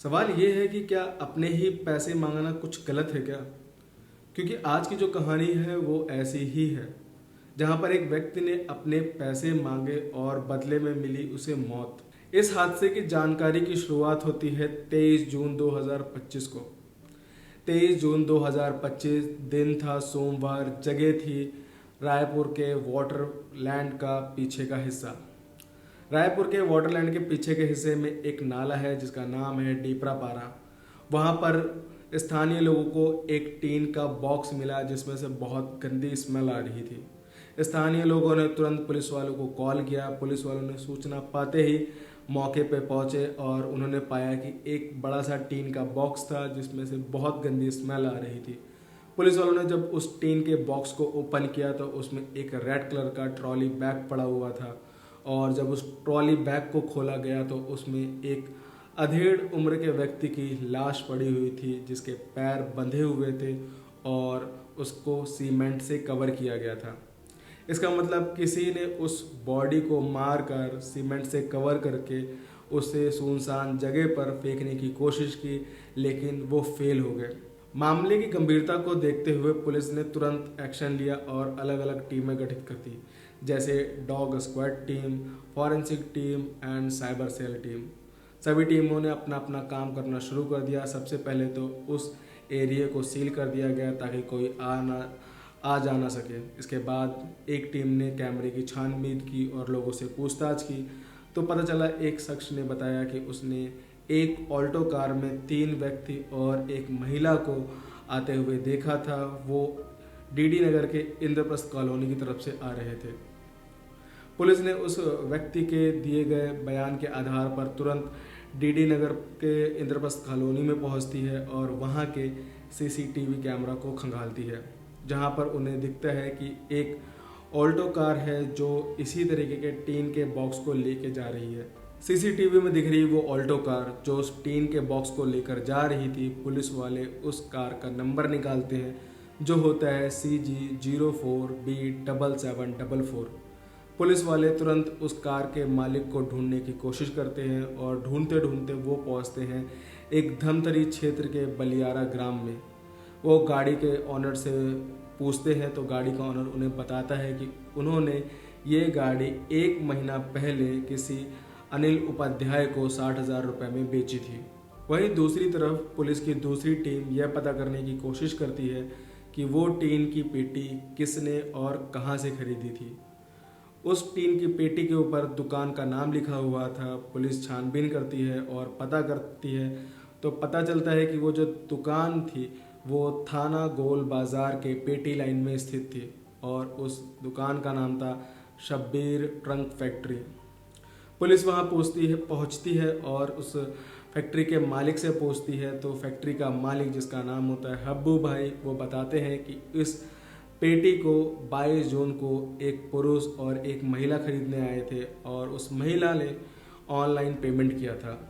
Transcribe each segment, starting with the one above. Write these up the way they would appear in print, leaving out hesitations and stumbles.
सवाल ये है कि क्या अपने ही पैसे मांगना कुछ गलत है क्या? क्योंकि आज की जो कहानी है वो ऐसी ही है, जहां पर एक व्यक्ति ने अपने पैसे मांगे और बदले में मिली उसे मौत। इस हादसे की जानकारी की शुरुआत होती है 23 जून 2025 को। 23 जून 2025 दिन था सोमवार, जगह थी रायपुर के वाटरलैंड का पीछे का हिस्सा। रायपुर के वाटरलैंड के पीछे के हिस्से में एक नाला है जिसका नाम है डीपरा पारा। वहाँ पर स्थानीय लोगों को एक टीन का बॉक्स मिला जिसमें से बहुत गंदी स्मेल आ रही थी। स्थानीय लोगों ने तुरंत पुलिस वालों को कॉल किया। पुलिस वालों ने सूचना पाते ही मौके पर पहुंचे और उन्होंने पाया कि एक बड़ा सा टीन का बॉक्स था जिसमें से बहुत गंदी स्मेल आ रही थी। पुलिस वालों ने जब उस टीन के बॉक्स को ओपन किया तो उसमें एक रेड कलर का ट्रॉली बैग पड़ा हुआ था, और जब उस ट्रॉली बैग को खोला गया तो उसमें एक अधेड़ उम्र के व्यक्ति की लाश पड़ी हुई थी जिसके पैर बंधे हुए थे और उसको सीमेंट से कवर किया गया था। इसका मतलब किसी ने उस बॉडी को मार कर सीमेंट से कवर करके उसे सुनसान जगह पर फेंकने की कोशिश की, लेकिन वो फेल हो गए। मामले की गंभीरता को देखते हुए पुलिस ने तुरंत एक्शन लिया और अलग अलग टीमें गठित कर दी, जैसे dog squad team, forensic team and cyber cell team. सभी टीमों ने अपना अपना काम करना शुरू कर दिया। सबसे पहले तो उस एरिया को सील कर दिया गया ताकि कोई आ जा ना सके। इसके बाद एक टीम ने कैमरे की छानबीन की और लोगों से पूछताछ की तो पता चला एक शख्स ने बताया कि उसने एक ऑल्टो कार में 3 व्यक्ति और एक महिला को आते हुए देखा था। वो डीडी नगर के इंद्रप्रस्थ कॉलोनी की तरफ से आ रहे थे। पुलिस ने उस व्यक्ति के दिए गए बयान के आधार पर तुरंत डीडी नगर के इंद्रप्रस्थ कॉलोनी में पहुंचती है और वहां के सीसीटीवी कैमरा को खंगालती है, जहां पर उन्हें दिखता है कि एक ऑल्टो कार है जो इसी तरीके के टीन के बॉक्स को लेके जा रही है। सीसीटीवी में दिख रही वो ऑल्टो कार जो उस टीन के बॉक्स को लेकर जा रही थी, पुलिस वाले उस कार का नंबर निकालते हैं जो होता है CG04B7744। पुलिस वाले तुरंत उस कार के मालिक को ढूंढने की कोशिश करते हैं और ढूंढते ढूंढते वो पहुंचते हैं एक धमतरी क्षेत्र के बलियारा ग्राम में। वो गाड़ी के ऑनर से पूछते हैं तो गाड़ी का ऑनर उन्हें बताता है कि उन्होंने ये गाड़ी 1 महीना पहले किसी अनिल उपाध्याय को 60,000 रुपये में बेची थी। वहीं दूसरी तरफ पुलिस की दूसरी टीम यह पता करने की कोशिश करती है कि वो टीन की पेटी किसने और कहां से खरीदी थी। उस टीन की पेटी के ऊपर दुकान का नाम लिखा हुआ था। पुलिस छानबीन करती है और पता करती है तो पता चलता है कि वो जो दुकान थी वो थाना गोल बाजार के पेटी लाइन में स्थित थी और उस दुकान का नाम था शब्बीर ट्रंक फैक्ट्री। पुलिस वहां पहुंचती है और उस फैक्ट्री के मालिक से पूछती है तो फैक्ट्री का मालिक, जिसका नाम होता है हब्बू भाई, वो बताते हैं कि इस पेटी को 22 जून को एक पुरुष और एक महिला खरीदने आए थे और उस महिला ने ऑनलाइन पेमेंट किया था।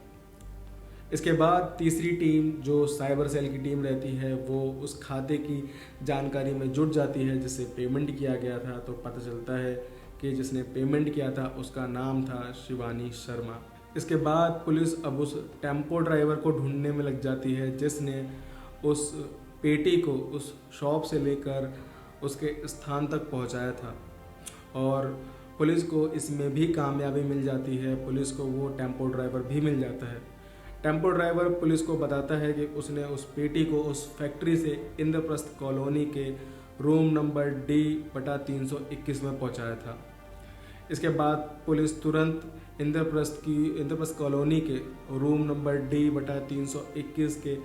इसके बाद तीसरी टीम जो साइबर सेल की टीम रहती है वो उस खाते की जानकारी में जुट जाती है जिससे पेमेंट किया गया था, तो पता चलता है कि जिसने पेमेंट किया था उसका नाम था शिवानी शर्मा। इसके बाद पुलिस अब उस टेम्पो ड्राइवर को ढूंढने में लग जाती है जिसने उस पेटी को उस शॉप से लेकर उसके स्थान तक पहुंचाया था, और पुलिस को इसमें भी कामयाबी मिल जाती है। पुलिस को वो टेम्पो ड्राइवर भी मिल जाता है। टेम्पो ड्राइवर पुलिस को बताता है कि उसने उस पेटी को उस फैक्ट्री से इंद्रप्रस्थ कॉलोनी के रूम नंबर D/321 में पहुंचाया था। इसके बाद पुलिस तुरंत इंद्रप्रस्थ कॉलोनी के रूम नंबर D/321 के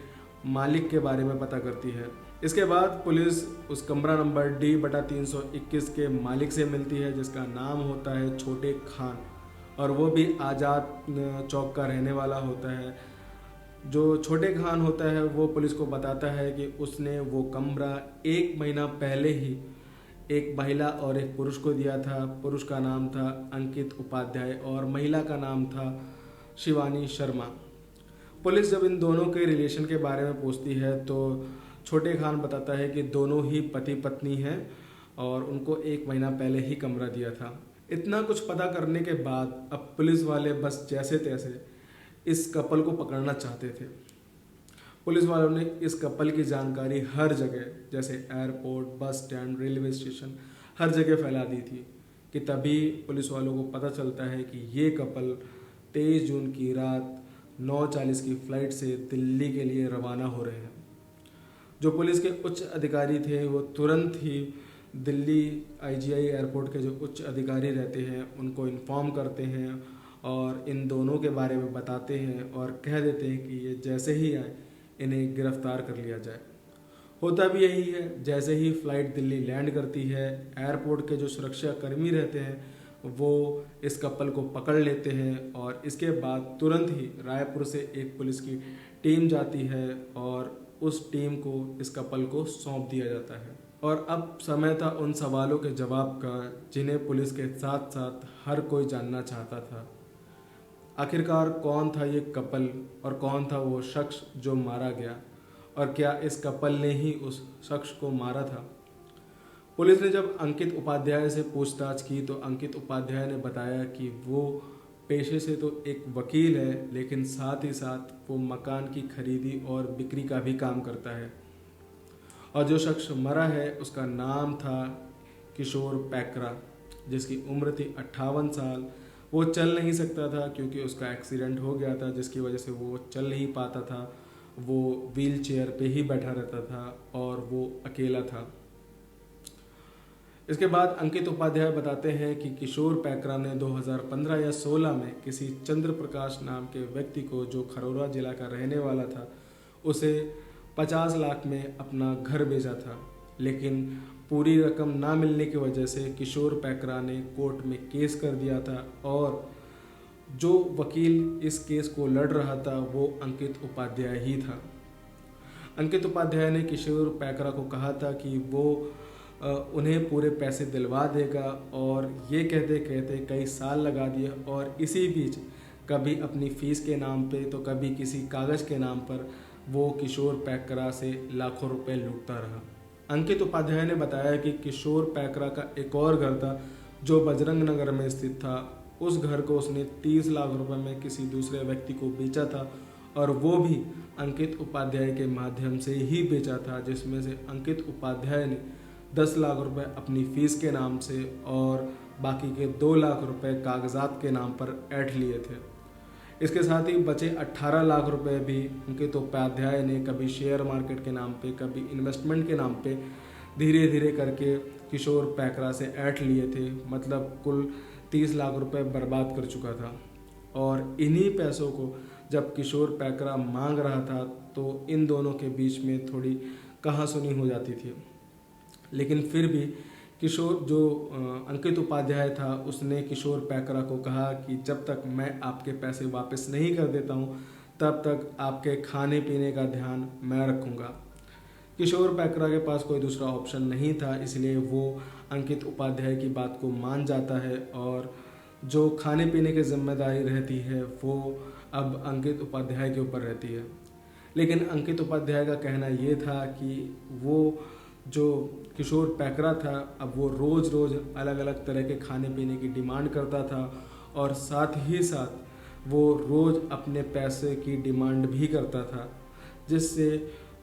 मालिक के बारे में पता करती है। इसके बाद पुलिस उस कमरा नंबर D/321 के मालिक से मिलती है जिसका नाम होता है छोटे खान, और वो भी आज़ाद चौक का रहने वाला होता है। जो छोटे खान होता है वो पुलिस को बताता है कि उसने वो कमरा 1 महीना पहले ही एक महिला और एक पुरुष को दिया था। पुरुष का नाम था अंकित उपाध्याय और महिला का नाम था शिवानी शर्मा। पुलिस जब इन दोनों के रिलेशन के बारे में पूछती है तो छोटे खान बताता है कि दोनों ही पति पत्नी हैं और उनको 1 महीना पहले ही कमरा दिया था। इतना कुछ पता करने के बाद अब पुलिस वाले बस जैसे तैसे इस कपल को पकड़ना चाहते थे। पुलिस वालों ने इस कपल की जानकारी हर जगह, जैसे airport, bus stand, railway station, हर जगह फैला दी थी कि तभी पुलिस वालों को पता चलता है कि ये कपल 23 जून की रात 9:40 की फ़्लाइट से दिल्ली के लिए रवाना हो रहे हैं। जो पुलिस के उच्च अधिकारी थे वो तुरंत ही दिल्ली IGI एयरपोर्ट के जो उच्च अधिकारी रहते हैं उनको इन्फॉर्म करते हैं और इन दोनों के बारे में बताते हैं और कह देते हैं कि ये जैसे ही आए इन्हें गिरफ्तार कर लिया जाए। होता भी यही है। जैसे ही फ़्लाइट दिल्ली लैंड करती है, एयरपोर्ट के जो सुरक्षा कर्मी रहते हैं वो इस कपल को पकड़ लेते हैं और इसके बाद तुरंत ही रायपुर से एक पुलिस की टीम जाती है और उस टीम को इस कपल को सौंप दिया जाता है। और अब समय था उन सवालों के जवाब का जिन्हें पुलिस के साथ साथ हर कोई जानना चाहता था। आखिरकार कौन था ये कपल और कौन था वो शख्स जो मारा गया, और क्या इस कपल ने ही उस शख्स को मारा था? पुलिस ने जब अंकित उपाध्याय से पूछताछ की तो अंकित उपाध्याय ने बताया कि वो पेशे से तो एक वकील है, लेकिन साथ ही साथ वो मकान की खरीदी और बिक्री का भी काम करता है। और जो शख्स मरा है उसका नाम था किशोर पैकरा, जिसकी उम्र थी 58 साल। वो चल नहीं सकता था क्योंकि उसका एक्सीडेंट हो गया था, जिसकी वजह से वो चल नहीं पाता था। वो व्हील चेयर पे ही बैठा रहता था और वो अकेला था। इसके बाद अंकित उपाध्याय बताते हैं कि किशोर पैकरा ने 2015 या 16 में किसी चंद्र प्रकाश नाम के व्यक्ति को, जो खरोरा जिला का रहने वाला था, उसे 50 लाख में अपना घर बेचा था। लेकिन पूरी रकम ना मिलने की वजह से किशोर पैकरा ने कोर्ट में केस कर दिया था और जो वकील इस केस को लड़ रहा था वो अंकित उपाध्याय ही था। अंकित उपाध्याय ने किशोर पैकरा को कहा था कि वो उन्हें पूरे पैसे दिलवा देगा और ये कहते कहते कई साल लगा दिए और इसी बीच कभी अपनी फ़ीस के नाम पे तो कभी किसी कागज़ के नाम पर वो किशोर पैकरा से लाखों रुपए लूटता रहा। अंकित उपाध्याय ने बताया कि किशोर पैकरा का एक और घर था जो बजरंग नगर में स्थित था। उस घर को उसने 30 लाख रुपए में किसी दूसरे व्यक्ति को बेचा था और वो भी अंकित उपाध्याय के माध्यम से ही बेचा था, जिसमें से अंकित उपाध्याय ने 10 लाख रुपए अपनी फ़ीस के नाम से और बाकी के 2 लाख रुपए कागजात के नाम पर ऐंठ लिए थे। इसके साथ ही बचे 18 लाख रुपए भी अंकित उपाध्याय ने कभी शेयर मार्केट के नाम पे, कभी इन्वेस्टमेंट के नाम पे धीरे धीरे करके किशोर पैकरा से ऐंठ लिए थे। मतलब कुल 30 लाख रुपए बर्बाद कर चुका था। और इन्हीं पैसों को जब किशोर पैकरा मांग रहा था तो इन दोनों के बीच में थोड़ी कहासुनी हो जाती थी। लेकिन फिर भी किशोर जो अंकित उपाध्याय था उसने किशोर पैकरा को कहा कि जब तक मैं आपके पैसे वापस नहीं कर देता हूँ तब तक आपके खाने पीने का ध्यान मैं रखूँगा। किशोर पैकरा के पास कोई दूसरा ऑप्शन नहीं था, इसलिए वो अंकित उपाध्याय की बात को मान जाता है और जो खाने पीने की जिम्मेदारी रहती है वो अब अंकित उपाध्याय के ऊपर रहती है। लेकिन अंकित उपाध्याय का कहना ये था कि वो जो किशोर पैकरा था अब वो रोज़ रोज़ अलग अलग तरह के खाने पीने की डिमांड करता था और साथ ही साथ वो रोज़ अपने पैसे की डिमांड भी करता था, जिससे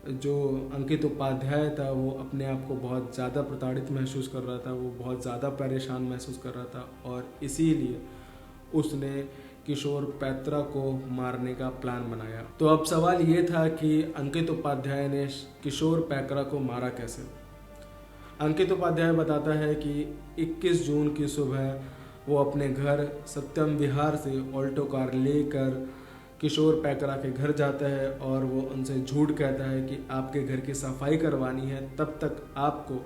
जो अंकित उपाध्याय था वो अपने आप को बहुत ज़्यादा प्रताड़ित महसूस कर रहा था, वो बहुत ज़्यादा परेशान महसूस कर रहा था और इसीलिए उसने किशोर पैकरा को मारने का प्लान बनाया। तो अब सवाल ये था कि अंकित उपाध्याय ने किशोर पैकरा को मारा कैसे। अंकित उपाध्याय बताता है कि 21 जून की सुबह वो अपने घर सत्यम विहार से ऑल्टो कार लेकर किशोर पैकरा के घर जाता है और वो उनसे झूठ कहता है कि आपके घर की सफाई करवानी है, तब तक आपको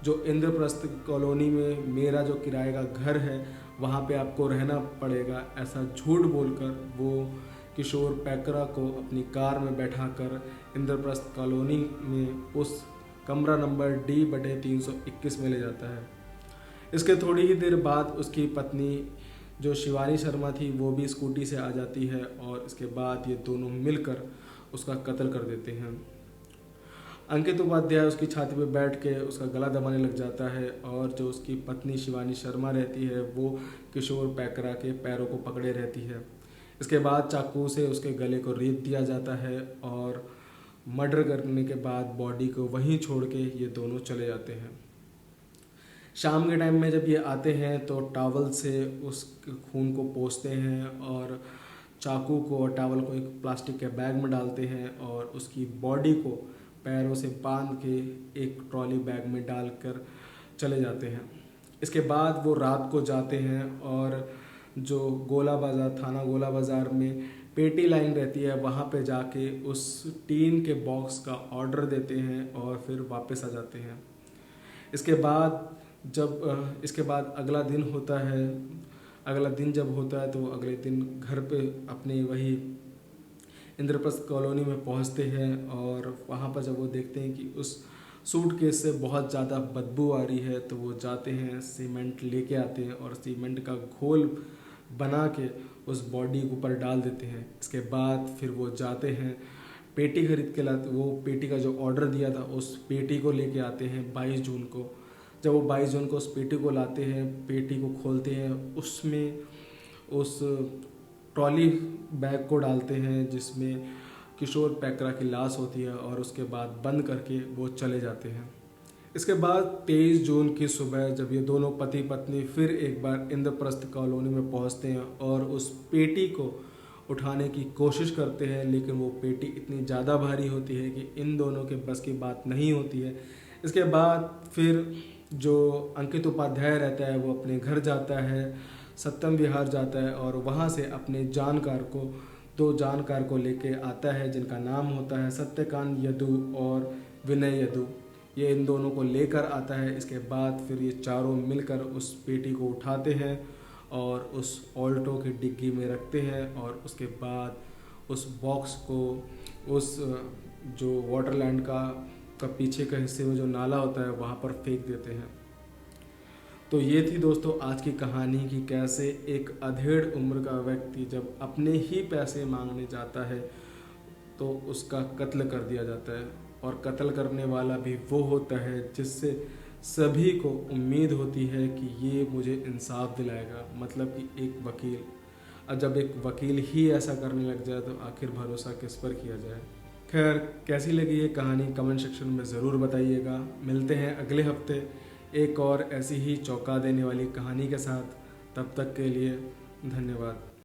जो इंद्रप्रस्थ कॉलोनी में मेरा जो किराए का घर है वहाँ पे आपको रहना पड़ेगा। ऐसा झूठ बोलकर वो किशोर पैकरा को अपनी कार में बैठाकर इंद्रप्रस्थ कॉलोनी में उस कमरा नंबर D/321 में ले जाता है। इसके थोड़ी ही देर बाद उसकी पत्नी जो शिवानी शर्मा थी वो भी स्कूटी से आ जाती है और इसके बाद ये दोनों मिलकर उसका कत्ल कर देते हैं। अंकित उपाध्याय उसकी छाती पर बैठ के उसका गला दबाने लग जाता है और जो उसकी पत्नी शिवानी शर्मा रहती है वो किशोर पैकरा के पैरों को पकड़े रहती है। इसके बाद चाकू से उसके गले को रेत दिया जाता है और मर्डर करने के बाद बॉडी को वहीं छोड़ के ये दोनों चले जाते हैं। शाम के टाइम में जब ये आते हैं तो टॉवल से उस खून को पोंछते हैं और चाकू को और टॉवल को एक प्लास्टिक के बैग में डालते हैं और उसकी बॉडी को पैरों से बांध के एक ट्रॉली बैग में डालकर चले जाते हैं। इसके बाद वो रात को जाते हैं और जो गोला बाज़ार थाना गोला बाज़ार में पेटी लाइन रहती है वहाँ पे जाके उस टीन के बॉक्स का ऑर्डर देते हैं और फिर वापस आ जाते हैं। इसके बाद अगला दिन होता है। अगला दिन जब होता है तो अगले दिन घर पे अपने वही इंद्रप्रस्थ कॉलोनी में पहुंचते हैं और वहाँ पर जब वो देखते हैं कि उस सूटकेस से बहुत ज़्यादा बदबू आ रही है तो वो जाते हैं, सीमेंट लेके आते हैं और सीमेंट का घोल बना के उस बॉडी के ऊपर डाल देते हैं। इसके बाद फिर वो जाते हैं, पेटी खरीद के लाते, वो पेटी का जो ऑर्डर दिया था उस पेटी को लेके आते हैं 22 जून को। जब वो 22 जून को उस पेटी को लाते हैं, पेटी को खोलते हैं, उसमें उस ट्रॉली बैग को डालते हैं जिसमें किशोर पैकरा की लाश होती है और उसके बाद बंद करके वो चले जाते हैं। इसके बाद 23 जून की सुबह जब ये दोनों पति पत्नी फिर एक बार इंद्रप्रस्थ कॉलोनी में पहुंचते हैं और उस पेटी को उठाने की कोशिश करते हैं, लेकिन वो पेटी इतनी ज़्यादा भारी होती है कि इन दोनों के बस की बात नहीं होती है। इसके बाद फिर जो अंकित उपाध्याय रहता है वो अपने घर जाता है, सत्यम विहार जाता है और वहाँ से अपने दो जानकार को लेके आता है जिनका नाम होता है सत्यकांत यदु और विनय यदु। ये इन दोनों को लेकर आता है। इसके बाद फिर ये चारों मिलकर उस पेटी को उठाते हैं और उस ऑल्टो की डिग्गी में रखते हैं और उसके बाद उस बॉक्स को उस जो वाटरलैंड का पीछे का हिस्से में जो नाला होता है वहाँ पर फेंक देते हैं। तो ये थी दोस्तों आज की कहानी कि कैसे एक अधेड़ उम्र का व्यक्ति जब अपने ही पैसे मांगने जाता है तो उसका कत्ल कर दिया जाता है और कत्ल करने वाला भी वो होता है जिससे सभी को उम्मीद होती है कि ये मुझे इंसाफ दिलाएगा। मतलब कि एक वकील, और जब एक वकील ही ऐसा करने लग जाए तो आखिर भरोसा किस पर किया जाए। खैर, कैसी लगी ये कहानी कमेंट सेक्शन में ज़रूर बताइएगा। मिलते हैं अगले हफ्ते एक और ऐसी ही चौंका देने वाली कहानी के साथ। तब तक के लिए धन्यवाद।